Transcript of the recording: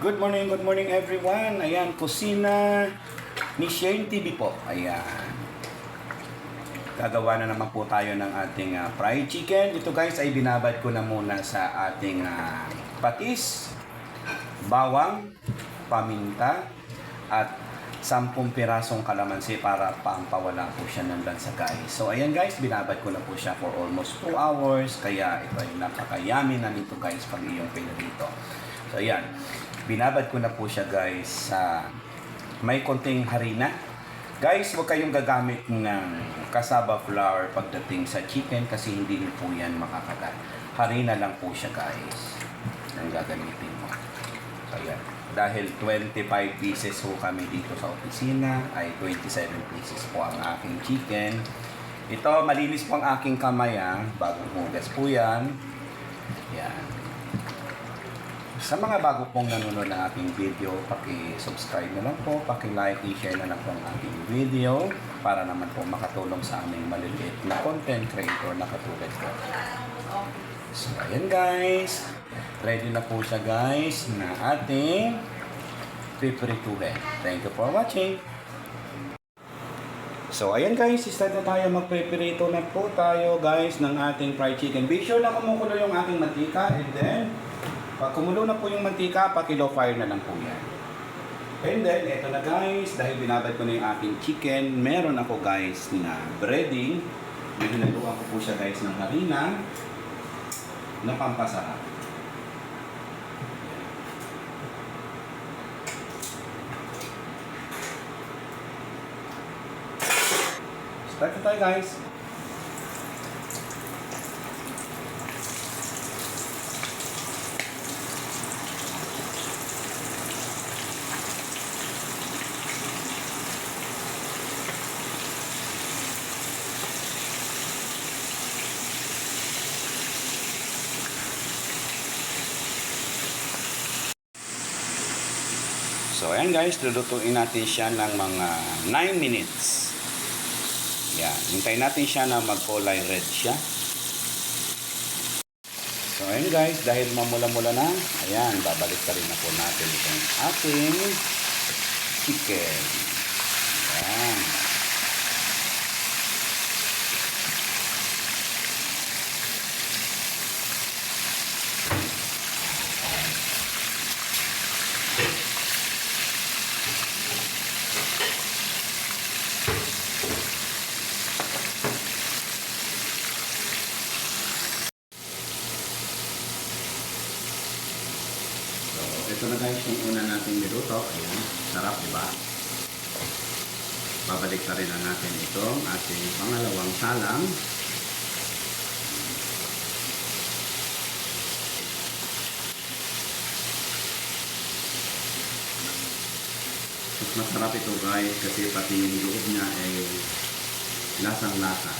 Good morning everyone. Ayan, kusina ni Shane TV po. Ayan. Gagawa na naman po tayo ng ating fried chicken. Ito guys ay binabad ko na muna sa ating patis, bawang, paminta, at 10 pirasong kalamansi para pampawala po siya ng lansa guys. So ayan guys, binabad ko na po siya for almost 2 hours. Kaya ito ay napakayami na nito guys pag iyong pinarito. So ayan, binabad ko na po siya guys sa may konting harina. Guys, huwag kayong gagamit ng cassava flour pagdating sa chicken kasi hindi po yan makakagat. Harina lang po siya guys ang gagamitin mo. So ayan, dahil 25 pieces po kami dito sa opisina, ay 27 pieces po ang aking chicken. Ito, malinis po ang aking kamay bagong hugas po yan. Yan. Sa mga bago pong nanonood ng aking video, paki-subscribe na lang po, paki-like, i-share na lang po ang aking video para naman po makatulong sa aming maliliit na content creator na katulad ko. So, ayan guys. Ready na po siya guys na ating pipirituhin. Thank you for watching. So, ayan guys, start na tayo magpipirito na po tayo guys ng ating fried chicken. Be sure na kumukulo yung ating mantika and then pag kumulo na po yung mantika, paki-low fire na lang po yan. And then, eto na guys, dahil binabad ko na yung aking chicken, meron ako guys na breading. Hinaluan ko po siya guys ng harina na pampasarap. Start na tayo guys. So, ayan guys, lulutuin natin siya ng mga 9 minutes. Yan, hintayin natin siya na mag-kulay red siya. So, ayan guys, dahil mamula-mula na, ayan, babalik ka rin na po natin itong ating chicken. Ayan. Ito na guys yung una nating niluto. Ayan, sarap diba? Babalik na rin na natin itong ating pangalawang salang. Mas masarap ito guys kasi pati yung loob niya ay lasang-lasa.